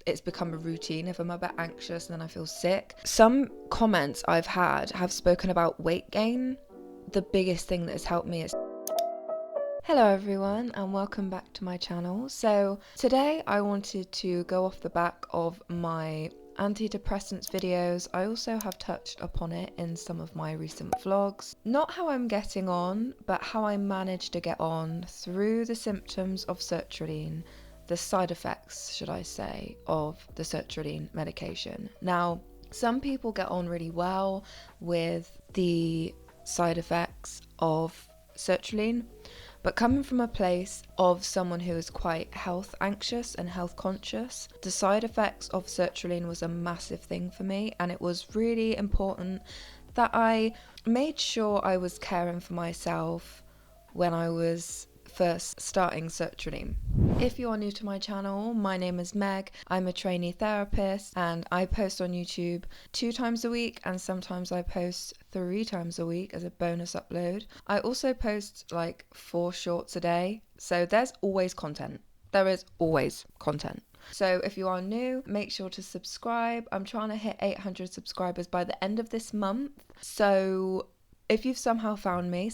it's become a routine. If I'm a bit anxious, then I feel sick. Some comments I've had have spoken about weight gain. The biggest thing that has helped me is... Hello everyone and welcome back to my channel. So today I wanted to go off the back of my antidepressants videos. I also have touched upon it in some of my recent vlogs. Not how I'm getting on, but how I managed to get on through the symptoms of sertraline, the side effects, should I say, of the sertraline medication. Now, some people get on really well with the side effects of sertraline, but coming from a place of someone who is quite health anxious and health conscious, the side effects of sertraline was a massive thing for me, and it was really important that I made sure I was caring for myself when I was first starting sertraline. If you are new to my channel, my name is Meg. I'm a trainee therapist and I post on YouTube 2 times a week, and sometimes I post 3 times a week as a bonus upload. I also post like 4 shorts a day, so there's always content. There is always content. So if you are new, make sure to subscribe. I'm trying to hit 800 subscribers by the end of this month. So if you've somehow found me,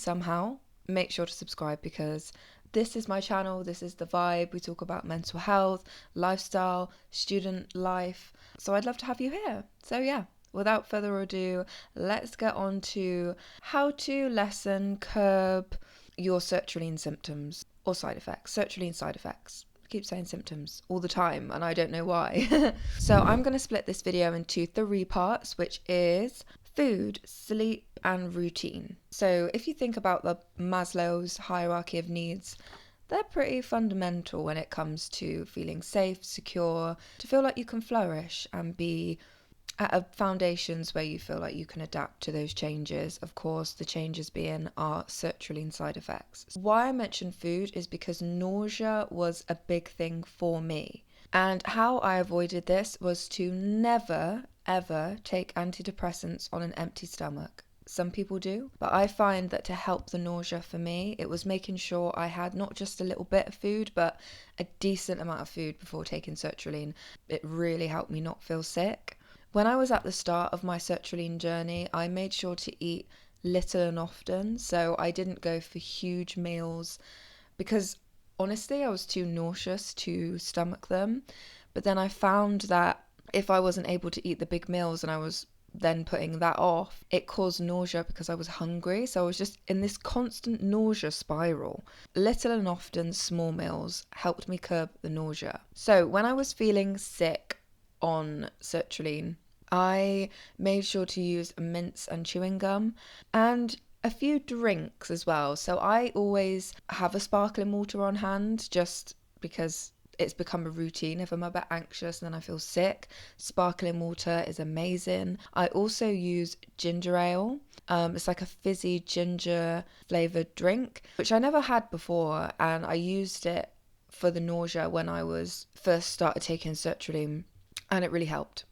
make sure to subscribe, because this is my channel, this is the vibe. We talk about mental health, lifestyle, student life. So I'd love to have you here. So yeah, without further ado, let's get on to how to lessen, curb your sertraline symptoms or side effects. Sertraline side effects. I keep saying symptoms all the time and I don't know why. So I'm going to split this video into 3 parts, which is food, sleep, and routine. So if you think about the Maslow's hierarchy of needs, they're pretty fundamental when it comes to feeling safe, secure, to feel like you can flourish and be at a foundations where you feel like you can adapt to those changes. Of course, the changes being our sertraline side effects. Why I mention food is because nausea was a big thing for me. And how I avoided this was to never, ever take antidepressants on an empty stomach. Some people do, but I find that to help the nausea for me, it was making sure I had not just a little bit of food, but a decent amount of food before taking sertraline. It really helped me not feel sick. When I was at the start of my sertraline journey, I made sure to eat little and often, so I didn't go for huge meals because honestly, I was too nauseous to stomach them. But then I found that if I wasn't able to eat the big meals and I was then putting that off, it caused nausea because I was hungry. So I was just in this constant nausea spiral. Little and often small meals helped me curb the nausea. So when I was feeling sick on sertraline, I made sure to use mints and chewing gum and a few drinks as well. So I always have a sparkling water on hand just because it's become a routine. If I'm a bit anxious and then I feel sick, sparkling water is amazing. I also use ginger ale. It's like a fizzy ginger flavored drink, which I never had before, and I used it for the nausea when I was first started taking sertraline, and it really helped.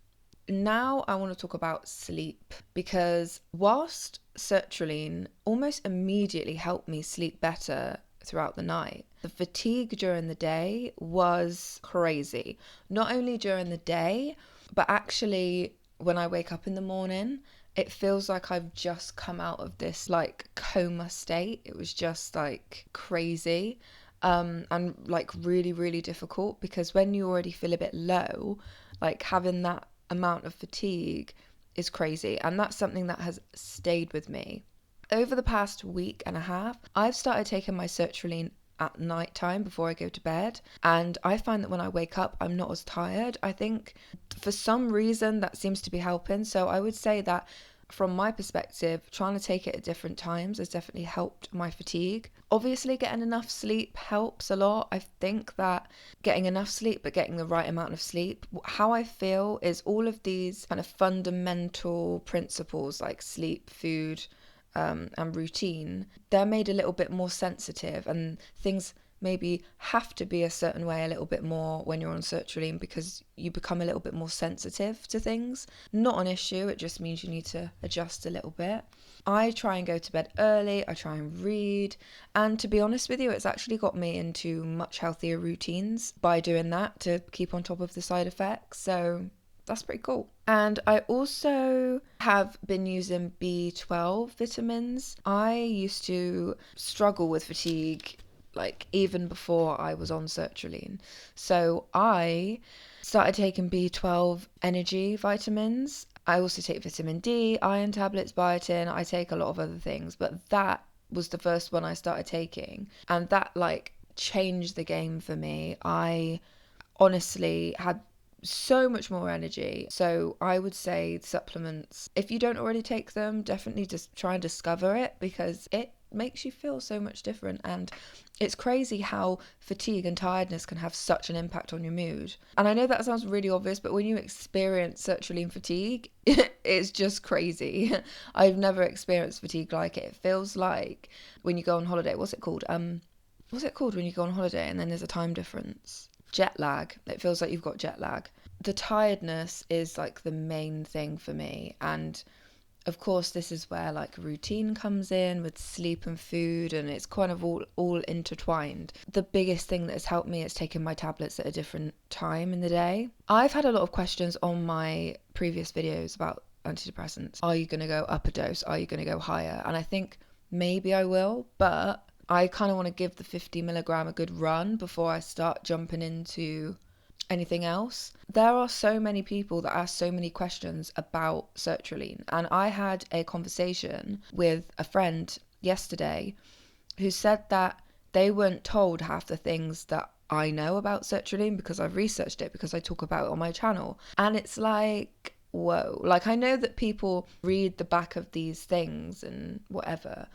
Now I want to talk about sleep, because whilst sertraline almost immediately helped me sleep better throughout the night, the fatigue during the day was crazy. Not only during the day, but actually when I wake up in the morning, it feels like I've just come out of this like coma state. It was just like crazy and like really, really difficult, because when you already feel a bit low, like having that amount of fatigue is crazy. And that's something that has stayed with me. Over the past week and a half, I've started taking my sertraline at night time before I go to bed, and I find that when I wake up I'm not as tired. I think for some reason that seems to be helping. So I would say that from my perspective, trying to take it at different times has definitely helped my fatigue. Obviously getting enough sleep helps a lot. I think that getting enough sleep but getting the right amount of sleep, how I feel is all of these kind of fundamental principles like sleep, food, and routine, they're made a little bit more sensitive, and things maybe have to be a certain way a little bit more when you're on sertraline because you become a little bit more sensitive to things. Not an issue, it just means you need to adjust a little bit. I try and go to bed early, I try and read, and to be honest with you, it's actually got me into much healthier routines by doing that to keep on top of the side effects, so that's pretty cool. And I also have been using B12 vitamins. I used to struggle with fatigue like even before I was on sertraline. So I started taking B12 energy vitamins. I also take vitamin D, iron tablets, biotin. I take a lot of other things, but that was the first one I started taking. And that like changed the game for me. I honestly had so much more energy. So I would say supplements, if you don't already take them, definitely just try and discover it because it makes you feel so much different. And it's crazy how fatigue and tiredness can have such an impact on your mood. And I know that sounds really obvious, but when you experience sertraline fatigue, it's just crazy. I've never experienced fatigue like it. It feels like when you go on holiday, what's it called when you go on holiday and then there's a time difference? Jet lag. It feels like you've got jet lag. The tiredness is like the main thing for me, and of course this is where like routine comes in with sleep and food, and it's kind of all intertwined. The biggest thing that has helped me is taking my tablets at a different time in the day. I've had a lot of questions on my previous videos about antidepressants. Are you going to go up a dose? Are you going to go higher? And I think maybe I will, but I kind of want to give the 50 milligram a good run before I start jumping into anything else. There are so many people that ask so many questions about sertraline, and I had a conversation with a friend yesterday who said that they weren't told half the things that I know about sertraline because I've researched it, because I talk about it on my channel. And it's like, whoa, like I know that people read the back of these things and whatever,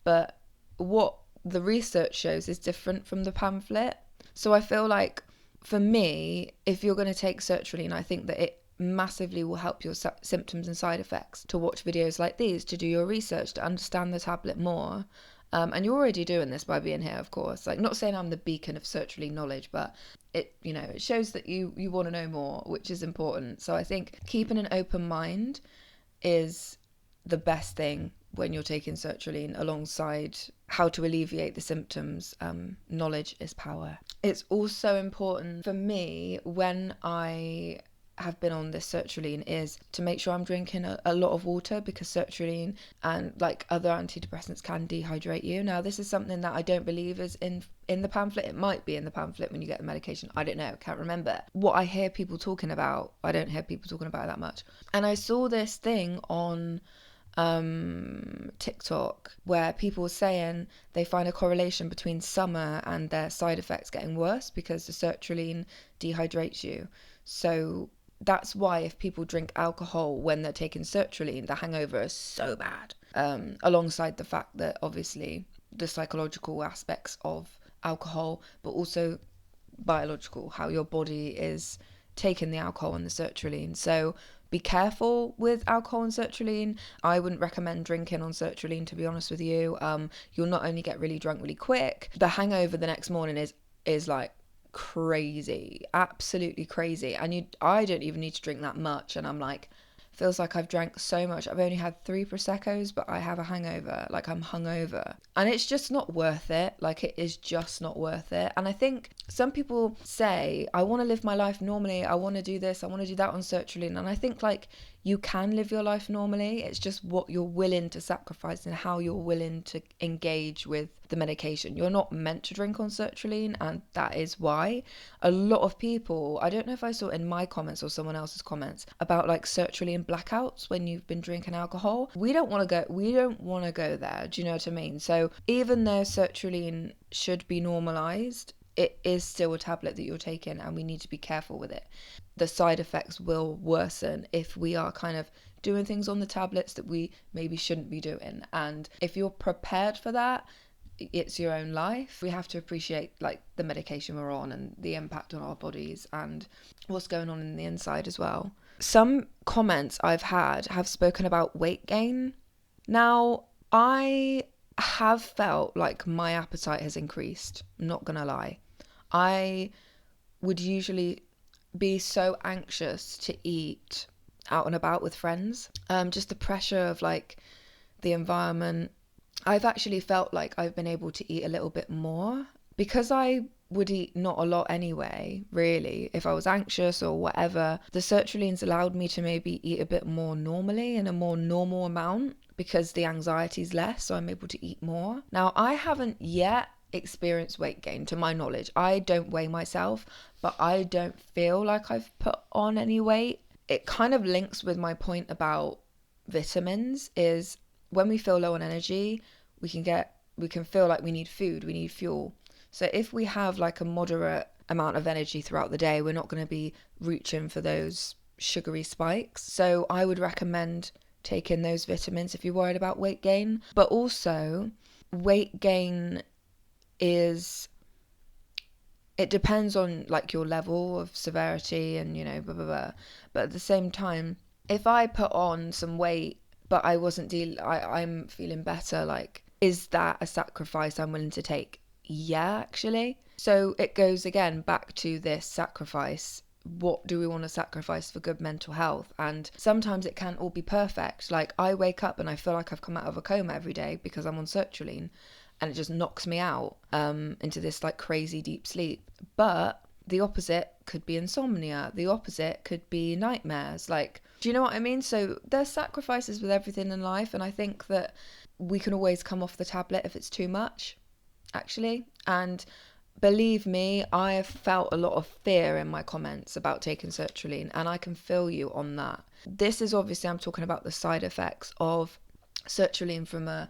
but what the research shows is different from the pamphlet. So I feel like for me, if you're going to take sertraline, I think that it massively will help your symptoms and side effects to watch videos like these, to do your research, to understand the tablet more. And you're already doing this by being here, of course. Like, not saying I'm the beacon of sertraline knowledge, but it, you know, it shows that you want to know more, which is important. So I think keeping an open mind is the best thing when you're taking sertraline, alongside how to alleviate the symptoms. Knowledge is power. It's also important for me when I have been on this sertraline is to make sure I'm drinking a lot of water, because sertraline and like other antidepressants can dehydrate you. Now, this is something that I don't believe is in the pamphlet. It might be in the pamphlet when you get the medication. I don't know, can't remember. What I hear people talking about, I don't hear people talking about it that much. And I saw this thing on TikTok where people were saying they find a correlation between summer and their side effects getting worse because the sertraline dehydrates you. So that's why if people drink alcohol when they're taking sertraline, the hangover is so bad. Alongside the fact that obviously the psychological aspects of alcohol, but also biological, how your body is taking the alcohol and the sertraline. So be careful with alcohol and sertraline. I wouldn't recommend drinking on sertraline, to be honest with you. You'll not only get really drunk really quick, the hangover the next morning is like crazy, absolutely crazy. And I don't even need to drink that much, and I'm like, feels like I've drank so much. I've only had 3 Prosecco's, but I have a hangover, like I'm hungover. And it's just not worth it. Like, it is just not worth it. And I think some people say, I want to live my life normally. I want to do this. I want to do that on sertraline. And I think like you can live your life normally. It's just what you're willing to sacrifice and how you're willing to engage with the medication. You're not meant to drink on sertraline, and that is why a lot of people, I don't know if I saw it in my comments or someone else's comments, about like sertraline blackouts when you've been drinking alcohol. We don't want to go there. Do you know what I mean? So even though sertraline should be normalized, it is still a tablet that you're taking, and we need to be careful with it. The side effects will worsen if we are kind of doing things on the tablets that we maybe shouldn't be doing. And if you're prepared for that, it's your own life. We have to appreciate like the medication we're on and the impact on our bodies and what's going on in the inside as well. Some comments I've had have spoken about weight gain. Now, I have felt like my appetite has increased. I'm not gonna lie. I would usually be so anxious to eat out and about with friends. Just the pressure of like the environment. I've actually felt like I've been able to eat a little bit more because I would eat not a lot anyway, really. If I was anxious or whatever, the sertraline's allowed me to maybe eat a bit more normally in a more normal amount because the anxiety's less, so I'm able to eat more. Now, I haven't yet experienced weight gain to my knowledge. I don't weigh myself, but I don't feel like I've put on any weight. It kind of links with my point about vitamins is when we feel low on energy, we can feel like we need food, we need fuel. So if we have like a moderate amount of energy throughout the day, we're not going to be reaching for those sugary spikes. So I would recommend taking those vitamins if you're worried about weight gain. But also, weight gain it depends on like your level of severity and, you know, blah, blah, blah. But at the same time, if I put on some weight, but I'm feeling better, like, is that a sacrifice I'm willing to take? Yeah, actually. So it goes again back to this sacrifice. What do we want to sacrifice for good mental health? And sometimes it can't all be perfect. Like, I wake up and I feel like I've come out of a coma every day because I'm on sertraline, and it just knocks me out into this like crazy deep sleep. But the opposite could be insomnia. The opposite could be nightmares. Like, do you know what I mean? So there's sacrifices with everything in life, and I think that we can always come off the tablet if it's too much, actually. And believe me, I have felt a lot of fear in my comments about taking sertraline, and I can feel you on that. This is obviously, I'm talking about the side effects of sertraline from a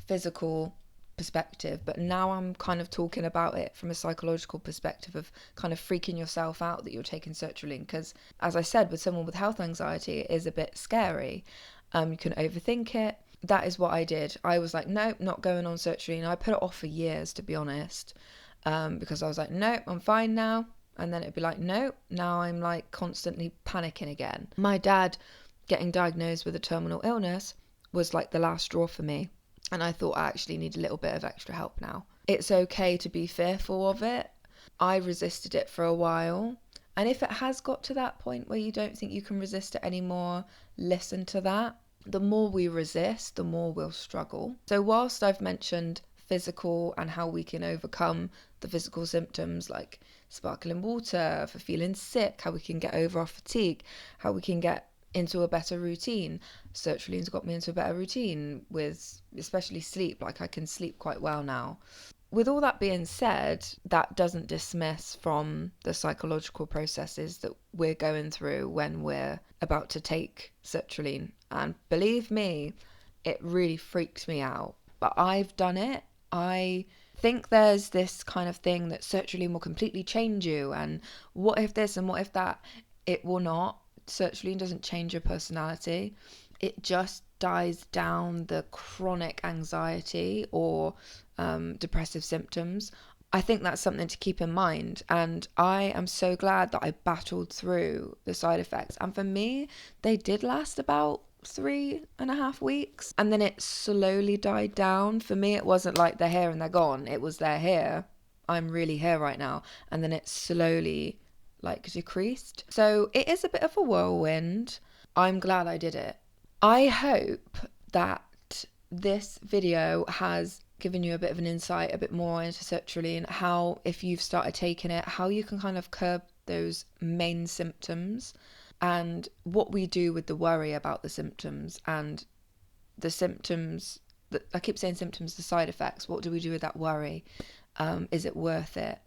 physical perspective, but now I'm kind of talking about it from a psychological perspective of kind of freaking yourself out that you're taking sertraline, because as I said, with someone with health anxiety, it is a bit scary. You can overthink it. That is what I did. I was like, nope, not going on sertraline. I put it off for years, to be honest, because I was like, nope, I'm fine now. And then it'd be like, nope, now I'm like constantly panicking again. My dad getting diagnosed with a terminal illness was like the last straw for me. And I thought I actually need a little bit of extra help now. It's okay to be fearful of it. I resisted it for a while. And if it has got to that point where you don't think you can resist it anymore, listen to that. The more we resist, the more we'll struggle. So whilst I've mentioned physical and how we can overcome the physical symptoms like sparkling water, for feeling sick, how we can get over our fatigue, how we can get into a better routine. Sertraline's got me into a better routine with especially sleep. Like, I can sleep quite well now. With all that being said, that doesn't dismiss from the psychological processes that we're going through when we're about to take sertraline. And believe me, it really freaks me out. But I've done it. I think there's this kind of thing that sertraline will completely change you, and what if this and what if that. It will not. Sertraline doesn't change your personality. It just dies down the chronic anxiety or depressive symptoms. I think that's something to keep in mind, and I am so glad that I battled through the side effects. And for me, they did last about 3.5 weeks, and then it slowly died down. For me, it wasn't like they're here and they're gone. It was they're here, I'm really here right now, and then it slowly like decreased. So it is a bit of a whirlwind. I'm glad I did it. I hope that this video has given you a bit of an insight, a bit more into sertraline, how, if you've started taking it, how you can kind of curb those main symptoms, and what we do with the worry about the symptoms, and the symptoms, I keep saying symptoms, the side effects. What do we do with that worry? Is it worth it?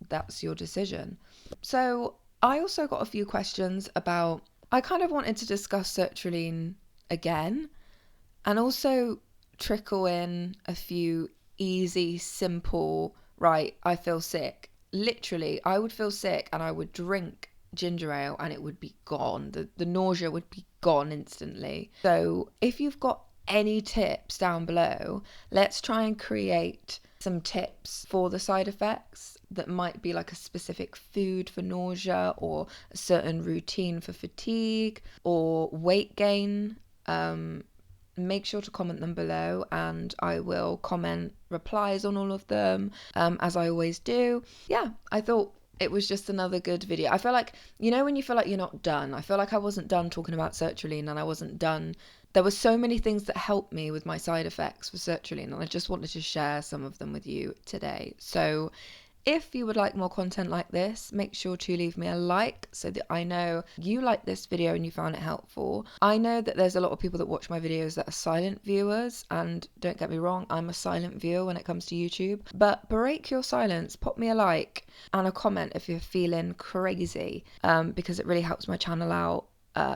That's your decision. So I also got a few questions about, I kind of wanted to discuss sertraline again, and also trickle in a few easy, simple, right, I feel sick. Literally, I would feel sick and I would drink ginger ale and it would be gone. The nausea would be gone instantly. So if you've got any tips down below, let's try and create some tips for the side effects that might be like a specific food for nausea, or a certain routine for fatigue, or weight gain. make sure to comment them below, and I will comment replies on all of them, as I always do. Yeah, I thought it was just another good video. I feel like, you know, when you feel like you're not done, I feel like I wasn't done talking about sertraline, and I wasn't done. There were so many things that helped me with my side effects for sertraline, and I just wanted to share some of them with you today. So if you would like more content like this, make sure to leave me a like so that I know you liked this video and you found it helpful. I know that there's a lot of people that watch my videos that are silent viewers, and don't get me wrong, I'm a silent viewer when it comes to YouTube, but break your silence, pop me a like and a comment if you're feeling crazy, because it really helps my channel out.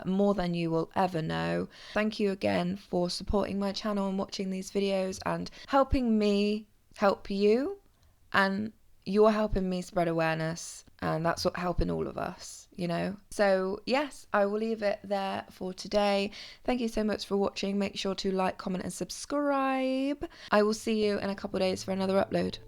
More than you will ever know. Thank you again for supporting my channel and watching these videos and helping me help you, and you're helping me spread awareness, and that's what helping all of us, you know. So yes, I will leave it there for today. Thank you so much for watching. Make sure to like, comment and subscribe. I will see you in a couple of days for another upload.